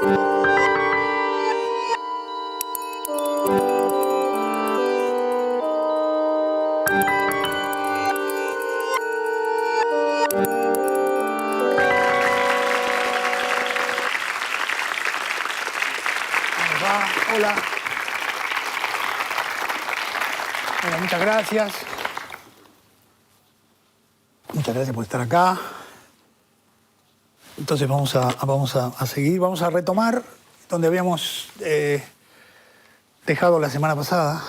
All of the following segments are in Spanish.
Hola. Bueno, muchas gracias. Muchas gracias por estar acá. Entonces vamos a seguir, vamos a retomar donde habíamos dejado la semana pasada.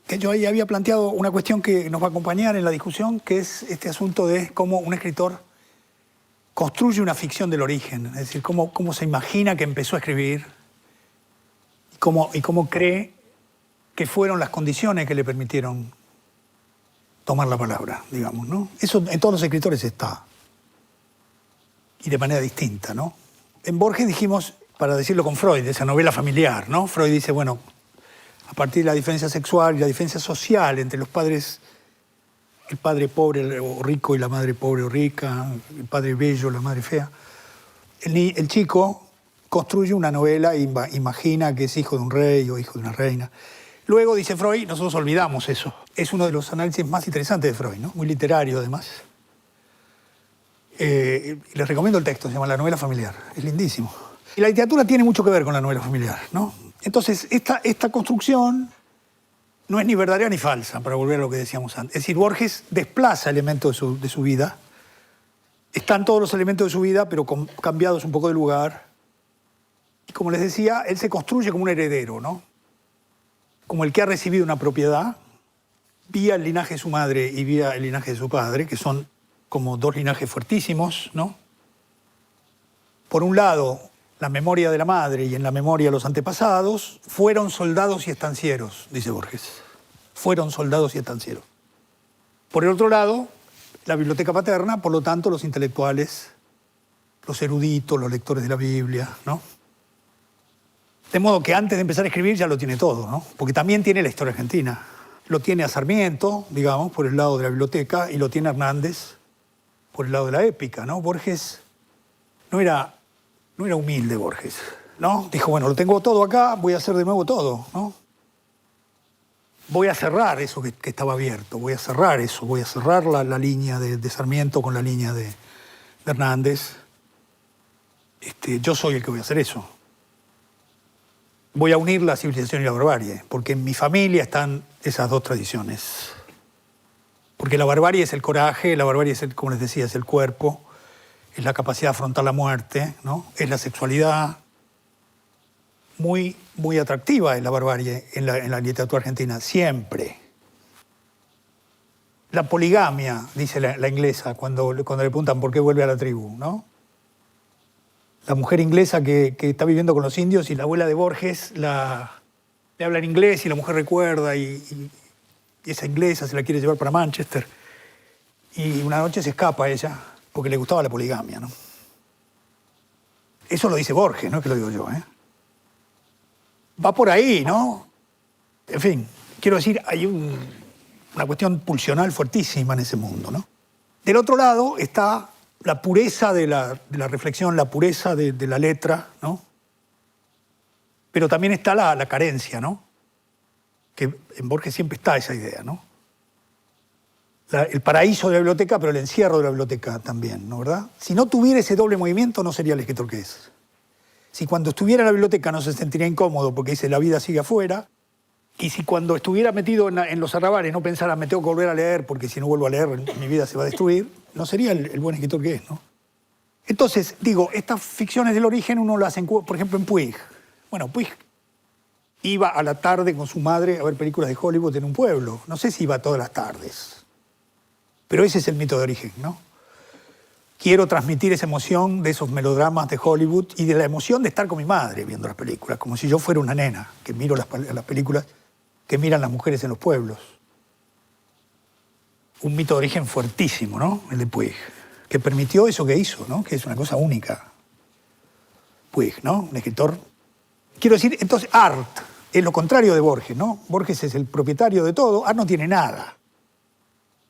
Que yo ahí había planteado una cuestión que nos va a acompañar en la discusión, que es este asunto de cómo un escritor construye una ficción del origen, es decir, cómo se imagina que empezó a escribir y cómo cree que fueron las condiciones que le permitieron tomar la palabra, digamos, ¿no? Eso en todos los escritores está, y de manera distinta, ¿no? En Borges dijimos, para decirlo con Freud, esa novela familiar, ¿no? Freud dice, bueno, a partir de la diferencia sexual y la diferencia social entre los padres, el padre pobre o rico y la madre pobre o rica, el padre bello, la madre fea, el chico construye una novela e imagina que es hijo de un rey o hijo de una reina. Luego, dice Freud, nosotros olvidamos eso. Es uno de los análisis más interesantes de Freud, ¿no? Muy literario, además. Les recomiendo el texto, se llama La novela familiar. Es lindísimo. Y la literatura tiene mucho que ver con la novela familiar, ¿no? Entonces, esta construcción no es ni verdadera ni falsa, para volver a lo que decíamos antes. Es decir, Borges desplaza elementos de su vida. Están todos los elementos de su vida, pero cambiados un poco de lugar. Y como les decía, él se construye como un heredero, ¿no? Como el que ha recibido una propiedad vía el linaje de su madre y vía el linaje de su padre, que son como dos linajes fuertísimos, ¿no? Por un lado, la memoria de la madre y en la memoria de los antepasados fueron soldados y estancieros, dice Borges. Fueron soldados y estancieros. Por el otro lado, la biblioteca paterna, por lo tanto, los intelectuales, los eruditos, los lectores de la Biblia, ¿no? De modo que antes de empezar a escribir ya lo tiene todo, ¿no? Porque también tiene la historia argentina. Lo tiene a Sarmiento, digamos, por el lado de la biblioteca, y lo tiene Hernández por el lado de la épica, ¿no? Borges no era humilde, Borges, ¿no? Dijo, bueno, lo tengo todo acá, voy a hacer de nuevo todo, ¿no? Voy a cerrar eso que estaba abierto, voy a cerrar eso, voy a cerrar la línea de Sarmiento con la línea de Hernández. Yo soy el que voy a hacer eso. Voy a unir la civilización y la barbarie, porque en mi familia están esas dos tradiciones. Porque la barbarie es el coraje, la barbarie es, como les decía, es el cuerpo, es la capacidad de afrontar la muerte, ¿no? Es la sexualidad. Muy, muy atractiva es la barbarie en la literatura argentina, siempre. La poligamia, dice la inglesa, cuando le preguntan por qué vuelve a la tribu, ¿no? La mujer inglesa que está viviendo con los indios y la abuela de Borges le habla en inglés y la mujer recuerda y esa inglesa se la quiere llevar para Manchester. Y una noche se escapa ella porque le gustaba la poligamia, ¿no? Eso lo dice Borges, no es que lo digo yo, ¿eh? Va por ahí, ¿no? En fin, quiero decir, hay una cuestión pulsional fuertísima en ese mundo, ¿no? Del otro lado está la pureza de la reflexión, la pureza de la letra, ¿no? Pero también está la carencia, ¿no? Que en Borges siempre está esa idea, ¿no? El paraíso de la biblioteca, pero el encierro de la biblioteca también, ¿no? ¿Verdad? Si no tuviera ese doble movimiento, no sería el escritor que es. Si cuando estuviera en la biblioteca no se sentiría incómodo porque dice la vida sigue afuera, y si cuando estuviera metido en los arrabales no pensara me tengo que volver a leer porque si no vuelvo a leer mi vida se va a destruir, no sería el buen escritor que es, ¿no? Entonces, digo, estas ficciones del origen uno las hace, por ejemplo, en Puig. Bueno, Puig iba a la tarde con su madre a ver películas de Hollywood en un pueblo. No sé si iba todas las tardes. Pero ese es el mito de origen, ¿no? Quiero transmitir esa emoción de esos melodramas de Hollywood y de la emoción de estar con mi madre viendo las películas, como si yo fuera una nena que miro las películas que miran las mujeres en los pueblos. Un mito de origen fuertísimo, ¿no? El de Puig, que permitió eso que hizo, ¿no? Que es una cosa única. Puig, ¿no? Un escritor. Quiero decir, entonces, Art es lo contrario de Borges, ¿no? Borges es el propietario de todo, Art no tiene nada.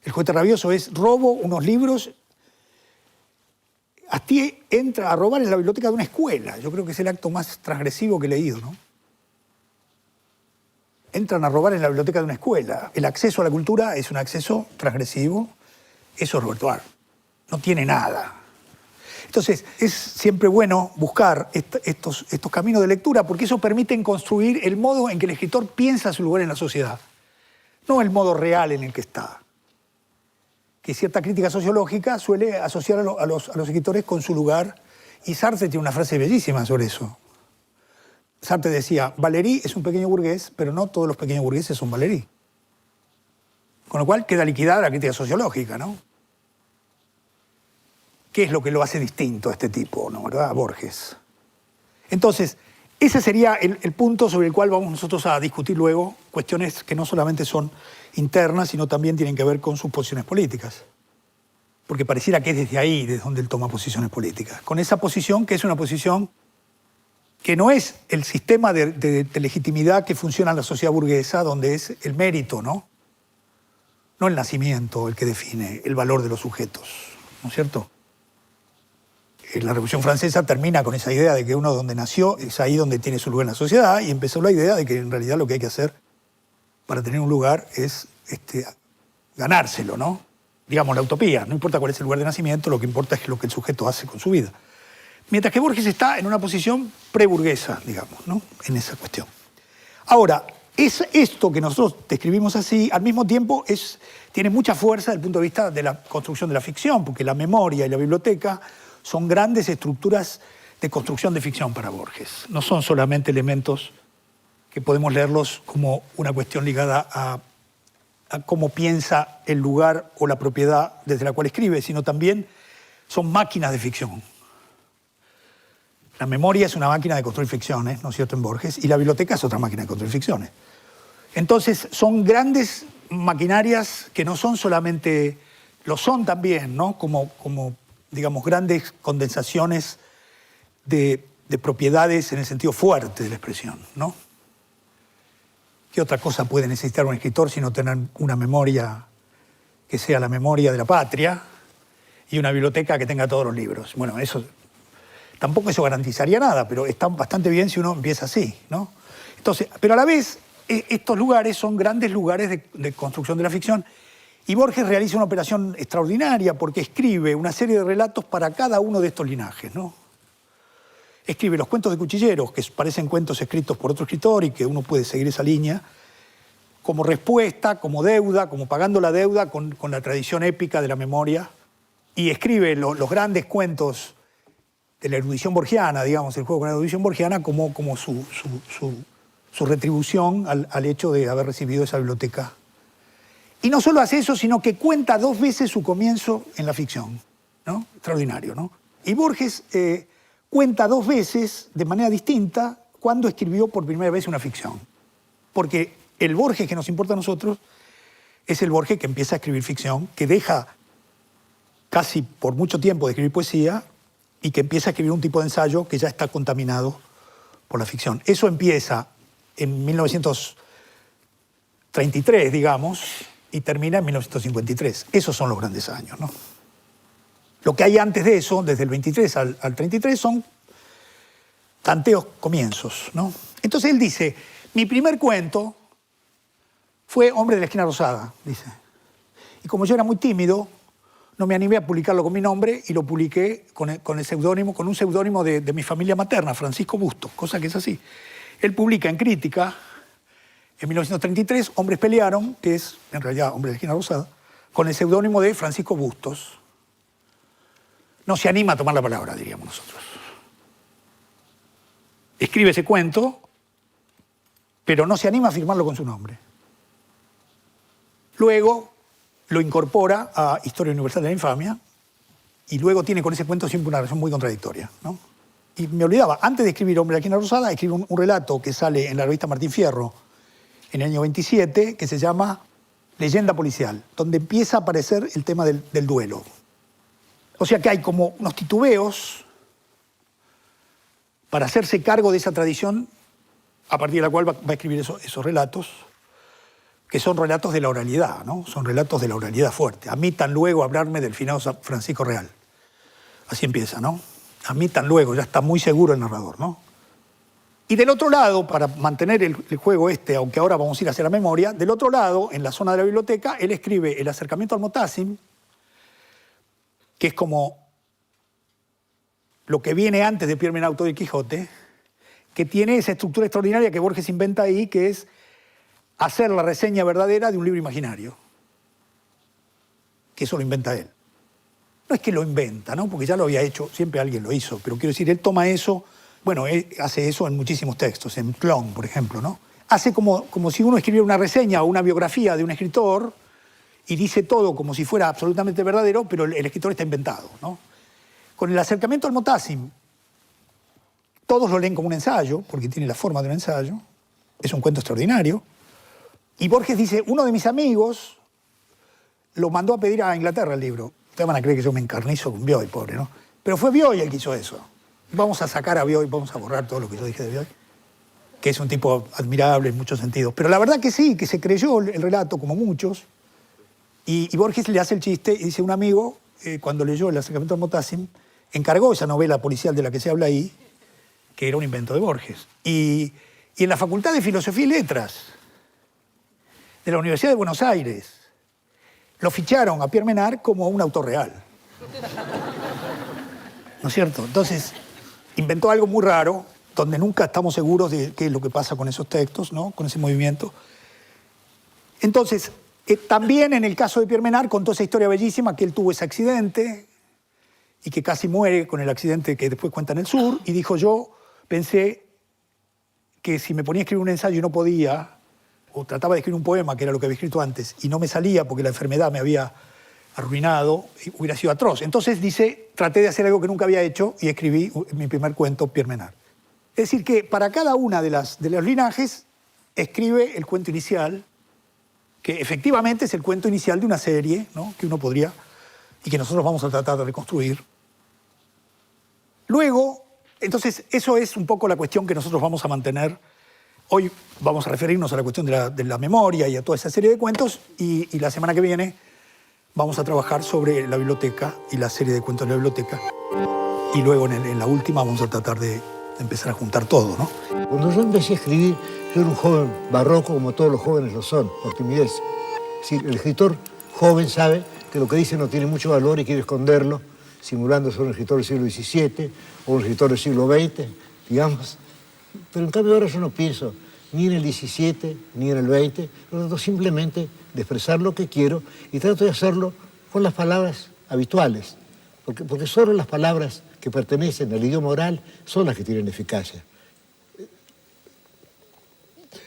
El juguete rabioso es robo unos libros, Astier entra a robar en la biblioteca de una escuela. Yo creo que es el acto más transgresivo que he leído, ¿no? Entran a robar en la biblioteca de una escuela. El acceso a la cultura es un acceso transgresivo. Eso es Roberto Arlt. No tiene nada. Entonces, es siempre bueno buscar estos caminos de lectura porque eso permite construir el modo en que el escritor piensa su lugar en la sociedad. No el modo real en el que está. Que cierta crítica sociológica suele asociar a los escritores con su lugar. Y Sartre tiene una frase bellísima sobre eso. Sartre decía, Valéry es un pequeño burgués, pero no todos los pequeños burgueses son Valéry. Con lo cual queda liquidada la crítica sociológica, ¿no? ¿Qué es lo que lo hace distinto a este tipo, ¿no? ¿Verdad? A Borges. Entonces, ese sería el punto sobre el cual vamos nosotros a discutir luego cuestiones que no solamente son internas, sino también tienen que ver con sus posiciones políticas. Porque pareciera que es desde ahí, desde donde él toma posiciones políticas. Con esa posición, que es una posición que no es el sistema de legitimidad que funciona en la sociedad burguesa, donde es el mérito, ¿no? No el nacimiento el que define el valor de los sujetos, ¿no es cierto? La Revolución Francesa termina con esa idea de que uno donde nació es ahí donde tiene su lugar en la sociedad y empezó la idea de que en realidad lo que hay que hacer para tener un lugar es ganárselo, ¿no? Digamos, la utopía. No importa cuál es el lugar de nacimiento, lo que importa es lo que el sujeto hace con su vida. Mientras que Borges está en una posición preburguesa, digamos, ¿no? En esa cuestión. Ahora, esto que nosotros describimos así, al mismo tiempo tiene mucha fuerza desde el punto de vista de la construcción de la ficción, porque la memoria y la biblioteca son grandes estructuras de construcción de ficción para Borges. No son solamente elementos que podemos leerlos como una cuestión ligada a cómo piensa el lugar o la propiedad desde la cual escribe, sino también son máquinas de ficción. La memoria es una máquina de construir ficciones, ¿no es cierto?, en Borges, y la biblioteca es otra máquina de construir ficciones. Entonces, son grandes maquinarias que no son solamente, lo son también, ¿no?, como digamos, grandes condensaciones de propiedades en el sentido fuerte de la expresión, ¿no? ¿Qué otra cosa puede necesitar un escritor sino tener una memoria que sea la memoria de la patria y una biblioteca que tenga todos los libros? Bueno, tampoco eso garantizaría nada, pero está bastante bien si uno empieza así, ¿no? Entonces, pero a la vez, estos lugares son grandes lugares de construcción de la ficción. Y Borges realiza una operación extraordinaria porque escribe una serie de relatos para cada uno de estos linajes, ¿no? Escribe los cuentos de cuchilleros, que parecen cuentos escritos por otro escritor y que uno puede seguir esa línea, como respuesta, como deuda, como pagando la deuda con la tradición épica de la memoria. Y escribe los grandes cuentos de la erudición borgiana, digamos, el juego con la erudición borgiana, como su retribución al hecho de haber recibido esa biblioteca. Y no solo hace eso, sino que cuenta 2 veces su comienzo en la ficción, ¿no? Extraordinario, ¿no? Y Borges cuenta 2 veces, de manera distinta, cuando escribió por primera vez una ficción. Porque el Borges que nos importa a nosotros es el Borges que empieza a escribir ficción, que deja casi por mucho tiempo de escribir poesía y que empieza a escribir un tipo de ensayo que ya está contaminado por la ficción. Eso empieza en 1933, digamos, y termina en 1953. Esos son los grandes años, ¿no? Lo que hay antes de eso, desde el 23 al 33, son tanteos comienzos, ¿no? Entonces él dice, mi primer cuento fue Hombre de la esquina rosada, dice. Y como yo era muy tímido, no me animé a publicarlo con mi nombre y lo publiqué con un seudónimo de mi familia materna, Francisco Bustos, cosa que es así. Él publica en Crítica, en 1933, Hombres pelearon, que es en realidad Hombre de la esquina rosada, con el seudónimo de Francisco Bustos. No se anima a tomar la palabra, diríamos nosotros. Escribe ese cuento, pero no se anima a firmarlo con su nombre. Luego lo incorpora a Historia Universal de la Infamia y luego tiene con ese cuento siempre una relación muy contradictoria, ¿no? Y me olvidaba, antes de escribir Hombre de la esquina rosada, escribe un relato que sale en la revista Martín Fierro en el año 27, que se llama Leyenda policial, donde empieza a aparecer el tema del duelo. O sea que hay como unos titubeos para hacerse cargo de esa tradición a partir de la cual va a escribir esos relatos, que son relatos de la oralidad, ¿no? Son relatos de la oralidad fuerte. Admitan luego hablarme del finado Francisco Real. Así empieza, ¿no? Admitan luego, ya está muy seguro el narrador, ¿no? Y del otro lado, para mantener el juego aunque ahora vamos a ir hacia la memoria, del otro lado, en la zona de la biblioteca, él escribe El acercamiento al Motasim, que es como lo que viene antes de Pierre Menard, Autor y Quijote, que tiene esa estructura extraordinaria que Borges inventa ahí, que es hacer la reseña verdadera de un libro imaginario. Que eso lo inventa él. No es que lo inventa, ¿no? Porque ya lo había hecho, siempre alguien lo hizo, pero quiero decir, él toma eso, bueno, él hace eso en muchísimos textos, en Clon, por ejemplo, ¿no? Hace como si uno escribiera una reseña o una biografía de un escritor y dice todo como si fuera absolutamente verdadero, pero el escritor está inventado, ¿no? Con El acercamiento al Motasim, todos lo leen como un ensayo, porque tiene la forma de un ensayo, es un cuento extraordinario, y Borges dice, uno de mis amigos lo mandó a pedir a Inglaterra el libro. Ustedes van a creer que yo me encarnizo con Bioy, pobre, ¿no? Pero fue Bioy el que hizo eso. Vamos a sacar a Bioy, vamos a borrar todo lo que yo dije de Bioy, que es un tipo admirable en muchos sentidos. Pero la verdad que sí, que se creyó el relato, como muchos, y Borges le hace el chiste y dice, un amigo, cuando leyó El acercamiento al Motasim, encargó esa novela policial de la que se habla ahí, que era un invento de Borges. Y en la Facultad de Filosofía y Letras de la Universidad de Buenos Aires, lo ficharon a Pierre Menard como un autor real. ¿No es cierto? Entonces, inventó algo muy raro, donde nunca estamos seguros de qué es lo que pasa con esos textos, ¿no? Con ese movimiento. Entonces, también en el caso de Pierre Menard contó esa historia bellísima, que él tuvo ese accidente y que casi muere con el accidente que después cuenta en El Sur, y dijo, yo pensé que si me ponía a escribir un ensayo y no podía, o trataba de escribir un poema, que era lo que había escrito antes, y no me salía porque la enfermedad me había arruinado, hubiera sido atroz. Entonces dice, traté de hacer algo que nunca había hecho y escribí mi primer cuento, Pierre Menard. Es decir, que para cada una de los linajes escribe el cuento inicial, que efectivamente es el cuento inicial de una serie, ¿no? Que uno podría, y que nosotros vamos a tratar de reconstruir. Luego, entonces, eso es un poco la cuestión que nosotros vamos a mantener. Hoy vamos a referirnos a la cuestión de la memoria y a toda esa serie de cuentos, y la semana que viene vamos a trabajar sobre la biblioteca y la serie de cuentos de la biblioteca. Y luego en la última vamos a tratar de empezar a juntar todo, ¿no? Cuando yo empecé a escribir, yo era un joven barroco como todos los jóvenes lo son, por timidez. Es decir, el escritor joven sabe que lo que dice no tiene mucho valor y quiere esconderlo, simulando ser un escritor del siglo XVII o un escritor del siglo XX, digamos. Pero en cambio ahora yo no pienso ni en el XVII ni en el XX, yo trato simplemente de expresar lo que quiero y trato de hacerlo con las palabras habituales, porque solo las palabras que pertenecen al idioma oral son las que tienen eficacia.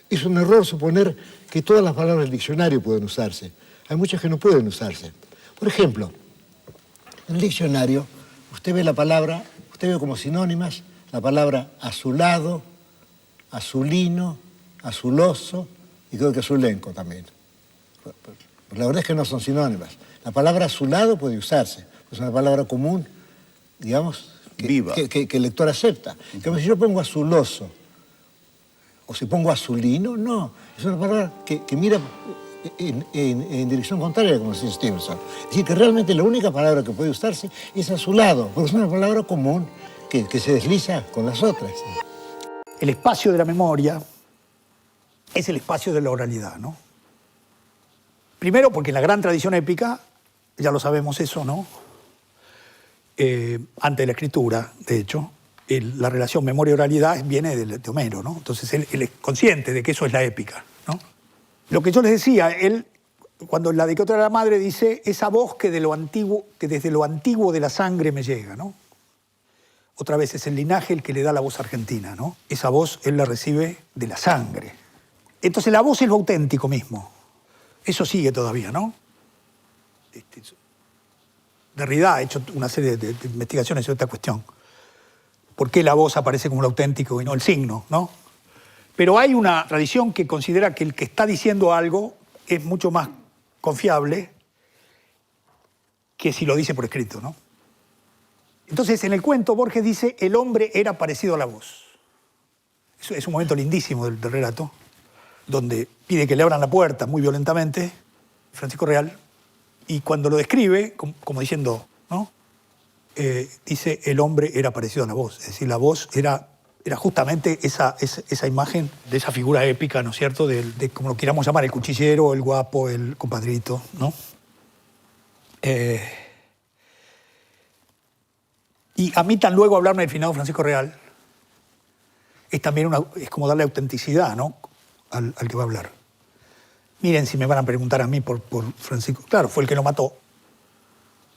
Es un error suponer que todas las palabras del diccionario pueden usarse. Hay muchas que no pueden usarse. Por ejemplo, en el diccionario usted ve la palabra, usted ve como sinónimas la palabra azulado, azulino, azuloso y creo que azulenco también. Pero la verdad es que no son sinónimas. La palabra azulado puede usarse, es una palabra común, digamos, que el lector acepta. Como si yo pongo azuloso o si pongo azulino, no. Es una palabra que mira en dirección contraria, como decía Stevenson. Es decir, que realmente la única palabra que puede usarse es azulado, porque es una palabra común que se desliza con las otras. El espacio de la memoria es el espacio de la oralidad, ¿no? Primero porque en la gran tradición épica, ya lo sabemos eso, ¿no? Antes de la escritura, de hecho, la relación memoria-oralidad viene de Homero, ¿no? Entonces él es consciente de que eso es la épica, ¿no? Lo que yo les decía, él, cuando en la de que otra era la madre, dice esa voz que desde lo antiguo de la sangre me llega, ¿no? Otra vez es el linaje el que le da la voz argentina, ¿no? Esa voz él la recibe de la sangre. Entonces la voz es lo auténtico mismo. Eso sigue todavía, ¿no? Derrida ha hecho una serie de investigaciones sobre esta cuestión. ¿Por qué la voz aparece como lo auténtico y no el signo, ¿no? Pero hay una tradición que considera que el que está diciendo algo es mucho más confiable que si lo dice por escrito, ¿no? Entonces, en el cuento, Borges dice, el hombre era parecido a la voz. Eso es un momento lindísimo del relato, donde pide que le abran la puerta muy violentamente, Francisco Real, y cuando lo describe, como diciendo, ¿no? dice el hombre era parecido a la voz. Es decir, la voz era justamente esa imagen de esa figura épica, ¿no es cierto?, de como lo queramos llamar, el cuchillero, el guapo, el compadrito, ¿no? Y a mí tan luego hablarme del finado Francisco Real es también es como darle autenticidad, ¿no?, al que va a hablar. Miren, si me van a preguntar a mí por Francisco, claro, fue el que lo mató.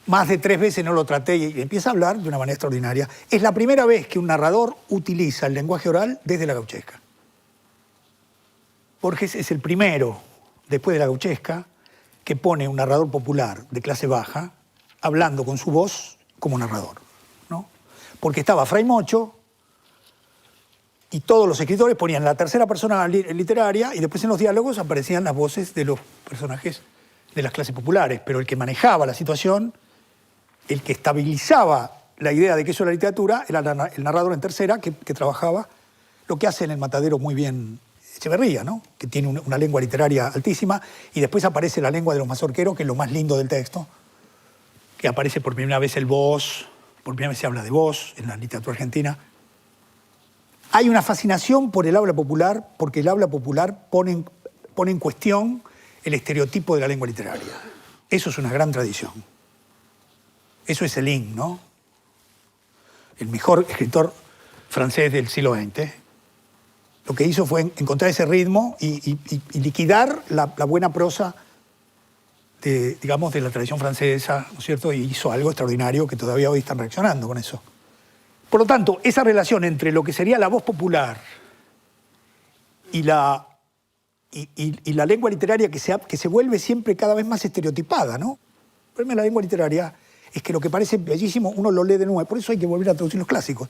Más de 3 veces no lo traté y empieza a hablar de una manera extraordinaria. Es la primera vez que un narrador utiliza el lenguaje oral desde la gauchesca. Borges es el primero, después de la gauchesca, que pone un narrador popular de clase baja hablando con su voz como narrador, ¿no? Porque estaba Fray Mocho y todos los escritores ponían la tercera persona literaria y después en los diálogos aparecían las voces de los personajes de las clases populares, pero el que manejaba la situación, el que estabilizaba la idea de que eso era literatura, era el narrador en tercera que trabajaba lo que hace en El Matadero muy bien Echeverría, ¿no?, que tiene una lengua literaria altísima, y después aparece la lengua de los mazorqueros, que es lo más lindo del texto, que aparece por primera vez el vos, por primera vez se habla de vos en la literatura argentina. Hay una fascinación por el habla popular, porque el habla popular pone en cuestión el estereotipo de la lengua literaria. Eso es una gran tradición. Eso es Céline, ¿no?, el mejor escritor francés del siglo XX. Lo que hizo fue encontrar ese ritmo y liquidar la buena prosa de la tradición francesa, ¿no es cierto?, y hizo algo extraordinario que todavía hoy están reaccionando con eso. Por lo tanto, esa relación entre lo que sería la voz popular y la lengua literaria que se vuelve siempre cada vez más estereotipada, ¿no? El problema de la lengua literaria es que lo que parece bellísimo uno lo lee de nuevo, por eso hay que volver a traducir los clásicos.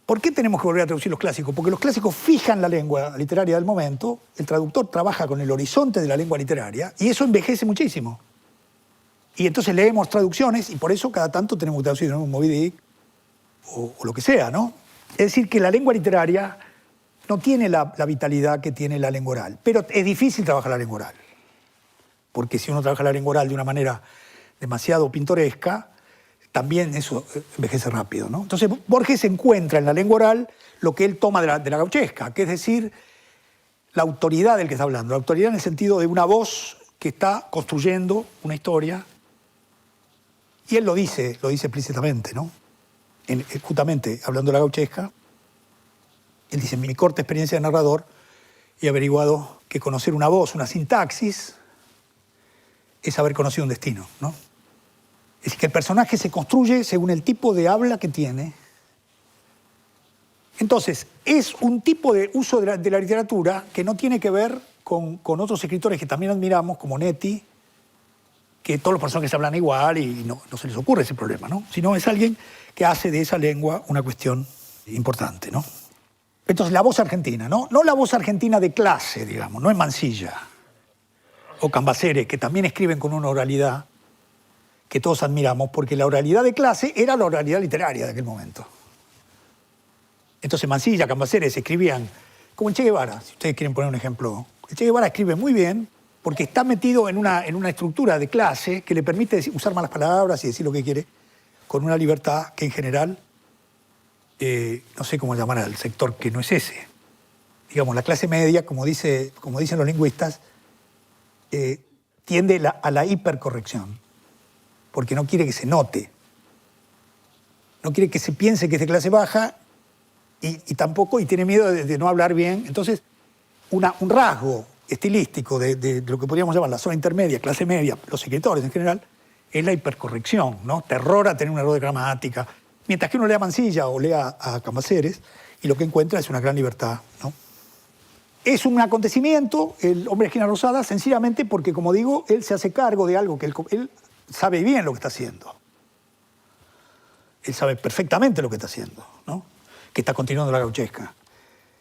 ¿Por qué tenemos que volver a traducir los clásicos? Porque los clásicos fijan la lengua literaria del momento, el traductor trabaja con el horizonte de la lengua literaria y eso envejece muchísimo. Y entonces leemos traducciones y por eso cada tanto tenemos que traducir un Moby Dick o lo que sea, ¿no? Es decir, que la lengua literaria no tiene la vitalidad que tiene la lengua oral, pero es difícil trabajar la lengua oral, porque si uno trabaja la lengua oral de una manera demasiado pintoresca, también eso envejece rápido, ¿no? Entonces Borges encuentra en la lengua oral lo que él toma de la gauchesca, que es decir, la autoridad del que está hablando, la autoridad en el sentido de una voz que está construyendo una historia, y él lo dice explícitamente, ¿no? Justamente hablando de la gauchesca, él dice, en mi corta experiencia de narrador he averiguado que conocer una voz, una sintaxis, es haber conocido un destino, ¿no? Es decir, que el personaje se construye según el tipo de habla que tiene. Entonces, es un tipo de uso de la literatura que no tiene que ver con otros escritores que también admiramos, como Netti, que todos los personajes hablan igual y no se les ocurre ese problema, ¿no? Sino es alguien que hace de esa lengua una cuestión importante, ¿no? Entonces, la voz argentina, ¿no? No la voz argentina de clase, digamos, no es Mansilla o Cambaceres, que también escriben con una oralidad que todos admiramos, porque la oralidad de clase era la oralidad literaria de aquel momento. Entonces Mansilla, Cambaceres escribían como el Che Guevara, si ustedes quieren poner un ejemplo. El Che Guevara escribe muy bien porque está metido en una estructura de clase que le permite usar malas palabras y decir lo que quiere, con una libertad que en general, no sé cómo llamar al sector que no es ese. Digamos, la clase media, como dicen los lingüistas, tiende a la hipercorrección, porque no quiere que se note. No quiere que se piense que es de clase baja y tiene miedo de no hablar bien. Entonces, un rasgo estilístico de lo que podríamos llamar la zona intermedia, clase media, los escritores en general, es la hipercorrección, ¿no? Terror a tener un error de gramática. Mientras que uno lea a Mansilla o lea a Cambaceres y lo que encuentra es una gran libertad, ¿no? Es un acontecimiento, el hombre de esquina rosada, sencillamente porque, como digo, él se hace cargo de algo que él sabe bien lo que está haciendo. Él sabe perfectamente lo que está haciendo, ¿no? Que está continuando la gauchesca.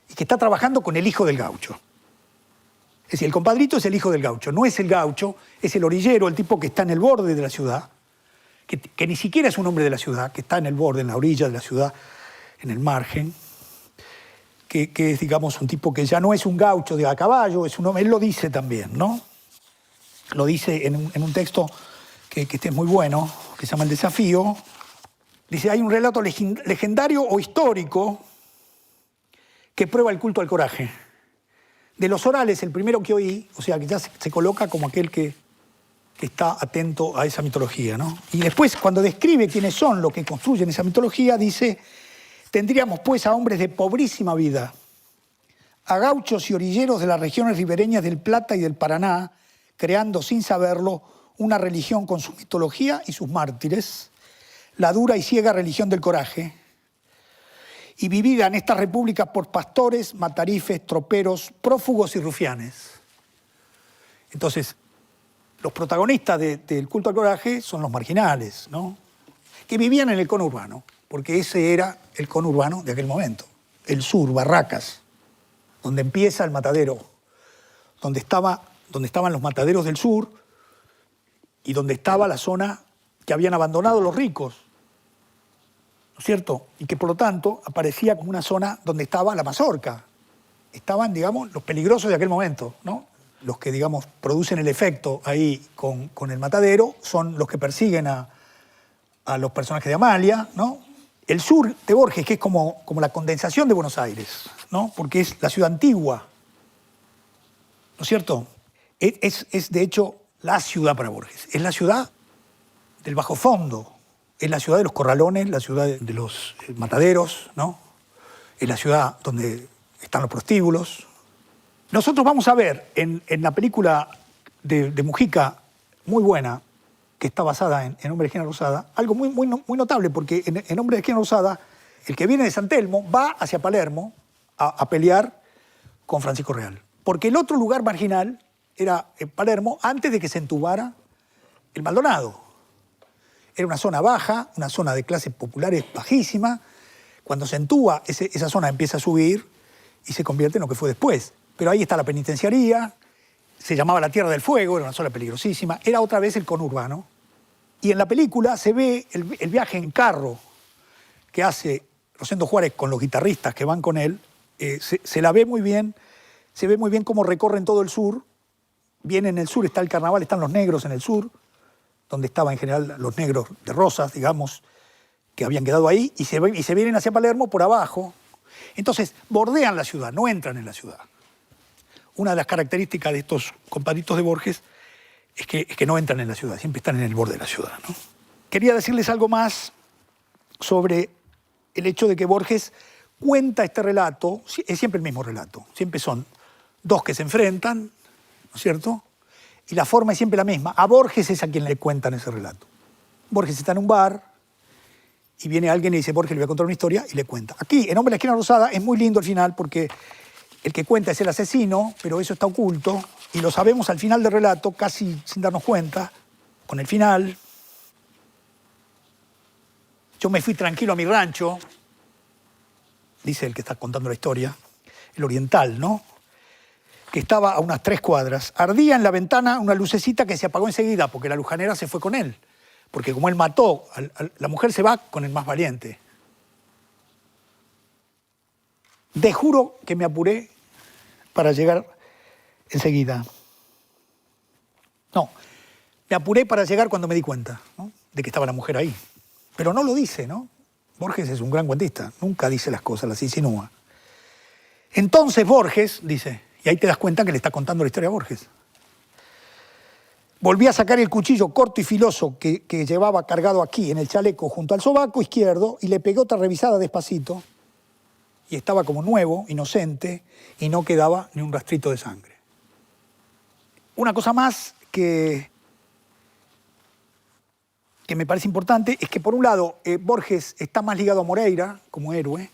Y que está trabajando con el hijo del gaucho. Es decir, el compadrito es el hijo del gaucho. No es el gaucho, es el orillero, el tipo que está en el borde de la ciudad, que ni siquiera es un hombre de la ciudad, que está en el borde, en la orilla de la ciudad, en el margen, que es, digamos, un tipo que ya no es un gaucho de a caballo, es un hombre, él lo dice también, ¿no? Lo dice en un texto que este es muy bueno, que se llama El Desafío, Dice, hay un relato legendario o histórico que prueba el culto al coraje. De los orales, el primero que oí, o sea, que ya se coloca como aquel que está atento a esa mitología, ¿no? Y después, cuando describe quiénes son los que construyen esa mitología, dice, tendríamos pues a hombres de pobrísima vida, a gauchos y orilleros de las regiones ribereñas del Plata y del Paraná, creando sin saberlo una religión con su mitología y sus mártires, la dura y ciega religión del coraje, y vivida en estas repúblicas por pastores, matarifes, troperos, prófugos y rufianes. Entonces, los protagonistas del culto al coraje son los marginales, ¿no? Que vivían en el conurbano, porque ese era el conurbano de aquel momento. El sur, Barracas, donde empieza el matadero, donde estaban los mataderos del sur y donde estaba la zona que habían abandonado los ricos, ¿no es cierto? Y que por lo tanto aparecía como una zona donde estaba la mazorca. Estaban, digamos, los peligrosos de aquel momento, ¿no? Los que, digamos, producen el efecto ahí con el matadero son los que persiguen a los personajes de Amalia, ¿no? El sur de Borges, que es como la condensación de Buenos Aires, ¿no? Porque es la ciudad antigua, ¿no es cierto? Es de hecho la ciudad para Borges, es la ciudad del bajo fondo, es la ciudad de los corralones, la ciudad de los mataderos, ¿no? Es la ciudad donde están los prostíbulos. Nosotros vamos a ver en la película de Mujica, muy buena, que está basada en Hombre de Esquina Rosada, algo muy notable, porque en Hombre de Esquina Rosada, el que viene de San Telmo va hacia Palermo a pelear con Francisco Real. Porque el otro lugar marginal era en Palermo antes de que se entubara el Maldonado. Era una zona baja, una zona de clases populares bajísima. Cuando se entuba, esa zona empieza a subir y se convierte en lo que fue después. Pero ahí está la penitenciaría, se llamaba la Tierra del Fuego, era una zona peligrosísima, era otra vez el conurbano. Y en la película se ve el viaje en carro que hace Rosendo Juárez con los guitarristas que van con él, se la ve muy bien, se ve muy bien cómo recorren todo el sur. Bien en el sur está el carnaval, están los negros en el sur, donde estaban en general los negros de Rosas, digamos, que habían quedado ahí, y se vienen hacia Palermo por abajo. Entonces, bordean la ciudad, no entran en la ciudad. Una de las características de estos compadritos de Borges es que no entran en la ciudad, siempre están en el borde de la ciudad, ¿no? Quería decirles algo más sobre el hecho de que Borges cuenta este relato, es siempre el mismo relato, siempre son dos que se enfrentan, ¿no es cierto? Y la forma es siempre la misma. A Borges es a quien le cuentan ese relato. Borges está en un bar y viene alguien y dice, Borges, le voy a contar una historia, y le cuenta. Aquí, en Hombre de la Esquina Rosada, es muy lindo el final porque el que cuenta es el asesino, pero eso está oculto, y lo sabemos al final del relato, casi sin darnos cuenta, con el final. Yo me fui tranquilo a mi rancho, dice el que está contando la historia, el oriental, ¿no? Que estaba a unas 3 cuadras. Ardía en la ventana una lucecita que se apagó enseguida, porque la lujanera se fue con él. Porque como él mató, la mujer se va con el más valiente. Te juro que me apuré para llegar enseguida. No, me apuré para llegar cuando me di cuenta, ¿no?, de que estaba la mujer ahí. Pero no lo dice, ¿no? Borges es un gran cuentista, nunca dice las cosas, las insinúa. Entonces Borges, dice, y ahí te das cuenta que le está contando la historia a Borges. Volví a sacar el cuchillo corto y filoso que llevaba cargado aquí en el chaleco junto al sobaco izquierdo y le pegué otra revisada despacito. Y estaba como nuevo, inocente, y no quedaba ni un rastrito de sangre. Una cosa más que me parece importante es que, por un lado, Borges está más ligado a Moreira como héroe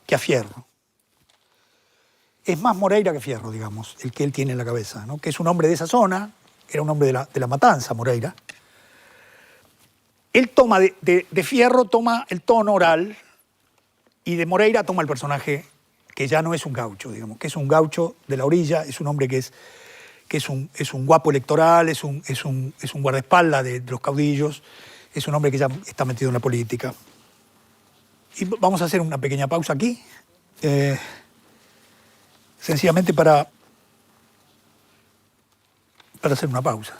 que a Fierro. Es más Moreira que Fierro, digamos, el que él tiene en la cabeza, ¿no? Que es un hombre de esa zona, era un hombre de la matanza, Moreira. Él toma de Fierro, toma el tono oral, y de Moreira toma el personaje que ya no es un gaucho, digamos, que es un gaucho de la orilla, es un hombre que es un guapo electoral, es un guardaespaldas de los caudillos, es un hombre que ya está metido en la política. Y vamos a hacer una pequeña pausa aquí, sencillamente para hacer una pausa.